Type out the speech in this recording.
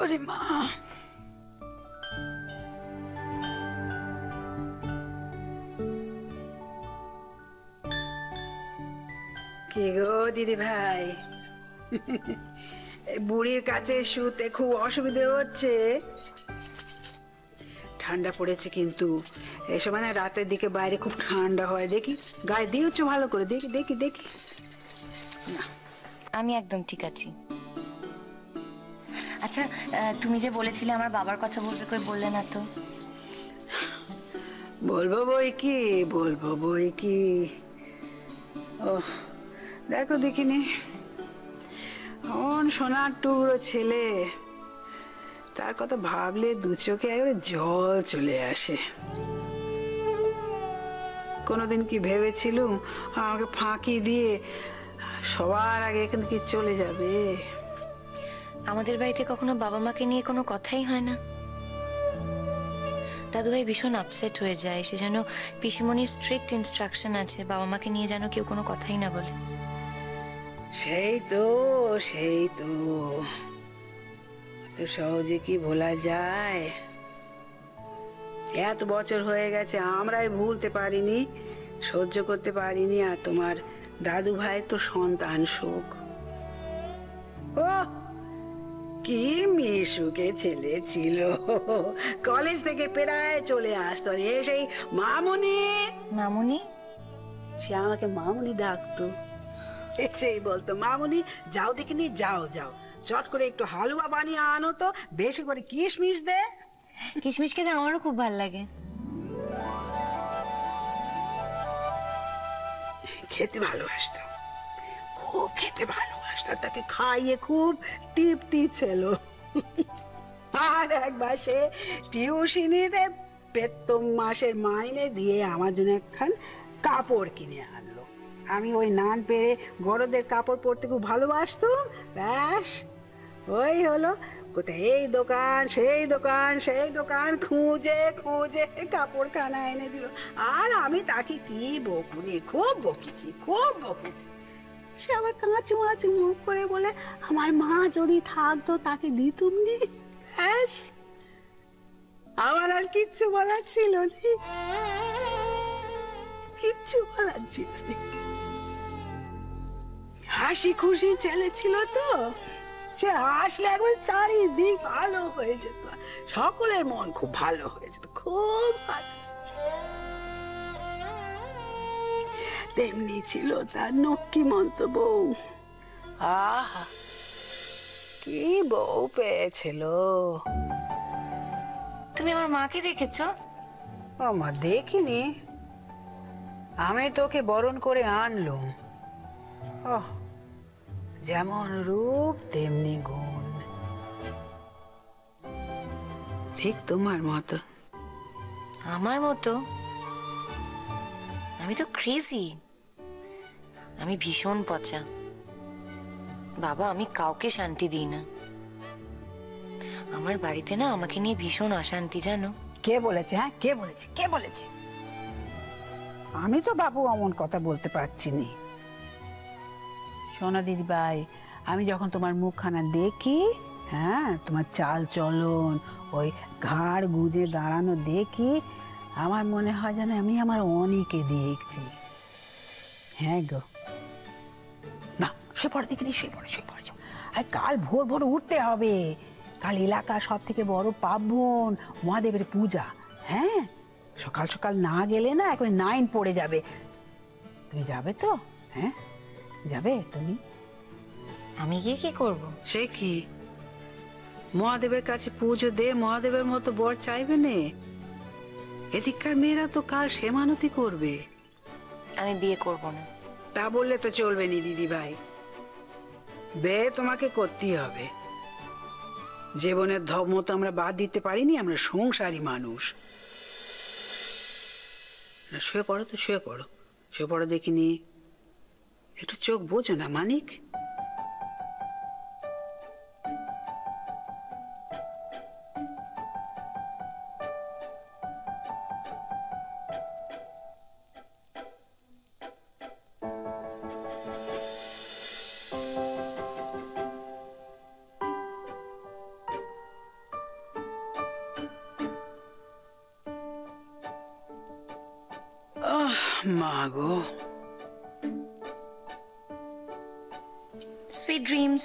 ওরে মা, কে গো দিদি ভাই, বুড়ির কাছে শুতে খুব অসুবিধে হচ্ছে। ঠান্ডা পড়েছে কিন্তু এই সময় না রাতের দিকে বাইরে খুব ঠান্ডা হয়। দেখি গায়ে দিয়েছ ভালো করে, দেখি দেখি দেখি। আমি একদম ঠিক আছি। আচ্ছা, তুমি যে বলেছিলে আমার বাবার কথা বলবে, কই বললে না তো? বলবো বই কি, বলবো বই কি। ও দেখো দেখিনি, অন সোনার টুকরো ছেলে, তার কথা ভাবলে দু চোখে একবারে জল চলে আসে। কোনোদিন কি ভেবেছিলুম আমাকে ফাঁকি দিয়ে সবার আগে এখান থেকে চলে যাবে? আমাদের বাড়িতে কখনো বাবা মাকে নিয়ে কোনো কথাই হয় না। দাদুভাই ভীষণ আপসেট হয়ে যায়, সেজন্য পিসিমণির স্ট্রিক্ট ইনস্ট্রাকশন আছে বাবা মাকে নিয়ে যেন কেউ কোনো কথাই না বলে। সেই তো, সেই তো, তো সহজে কি ভোলা যায়? এত বছর হয়ে গেছে, আমরাই ভুলতে পারিনি, সহ্য করতে পারিনি, আর তোমার দাদু ভাই তো সন্তান সুখ। ও কি মিশুকে ছেলে ছিল, কলেজ থেকে প্রায় চলে আসতো, সেই মামুনি মামুনি, সে আমাকে মামুনি ডাকতো। সেই বলতো, মামুনি যাও দেখিনি, যাও যাও, চট করে একটু হালুয়া বানিয়ে আনো তো, বেশি করে কিশমিশ দে। কিশমিশ খেতে আমারও খুব ভালো লাগে। খেতে ভালোবাসতো, খুব খেতে ভালোবাসতো, তাকে খাইয়ে খুব তৃপ্তি ছিল। আর একবার সে টিউশনিতে বেতন মাসের মাইনে দিয়ে আমার জন্য একখান কাপড় কিনে আনলো। আমি ওই নান পেরে বড়দের কাপড় পরতে খুব ভালোবাসতাম। ব্যাস ওই হলো, কোথায় এই দোকান সেই দোকান সেই দোকান খুঁজে খুঁজে কাপড় খানা এনে দিল। আর আমি তাকে কি বকুনি, খুব বকেছি, খুব বকেছি। সে আবার কাঁচু মাচু মুখ করে বলে, আমার মা যদি থাকতো তাকে দিতুম নি। ব্যাস আমার আর কিচ্ছু বলার ছিল না, কিচ্ছু বলার ছিল না। হাসি খুশি ছেলে ছিল তো, সে আসলে একবার চারিদিক ভালো হয়ে যেত, সকলের মন খুব ভালো হয়ে যেত, খুব ভালো। তেমনি ছিল তার নক্কিমন্ত বউ। আহা কি বউ পেয়েছিল! তুমি আমার মাকে দেখেছো? মা দেখিনি, আমি তোকে বরণ করে আনলুম। ওহ, যেমন রূপ তেমনি গুণ, ঠিক তোমার মতো। আমার মতো? আমি তো ক্রেজি, আমি ভীষণ পচা বাবা, আমি কাউকে শান্তি দিই না। আমার বাড়িতে না আমাকে নিয়ে ভীষণ অশান্তি, জানো? কে বলেছে? হ্যাঁ, কে বলেছে? কে বলেছে? আমি তো বাবু অমন কথা বলতে পারছি নি। সোনা দিদি ভাই, আমি যখন তোমার মুখখানা দেখি, হ্যাঁ, তোমার চাল চলন, ওই ঘাড় গুজে দাঁড়ানো দেখি, আমার মনে হয় যেন আমি আমার অনিকে দেখছি। হ্যাঁ গো, না সে পড়ে দেখিনি, সে পড়ে, সে পড়ে। আর কাল ভোর ভোর উঠতে হবে, কাল এলাকার সব থেকে বড় পার্বণ মহাদেবের পূজা। হ্যাঁ, সকাল সকাল না গেলে না এখন 9 পড়ে যাবে। তুমি যাবে তো? হ্যাঁ যাবে তুমি? আমি গিয়ে কি করব? সে কি, মহাদেবের কাছে পুজো দে, মহাদেবের মতো বর চাইবে নে। এদিককার মেয়েরা তো কাল সেমানতি করবে। আমি বিয়ে করব না। তা বললে তো চলবে নি দিদি ভাই, বিয়ে তোমাকে করতেই হবে। জীবনের ধর্ম তো আমরা বাদ দিতে পারিনি, আমরা সংসারী মানুষ। না শুয়ে পড়ো তো, শুয়ে পড়ো, শুয়ে পড়ো দেখিনি। একটু চোখ বোঝো না মানিক। মা গো। Sweet dreams.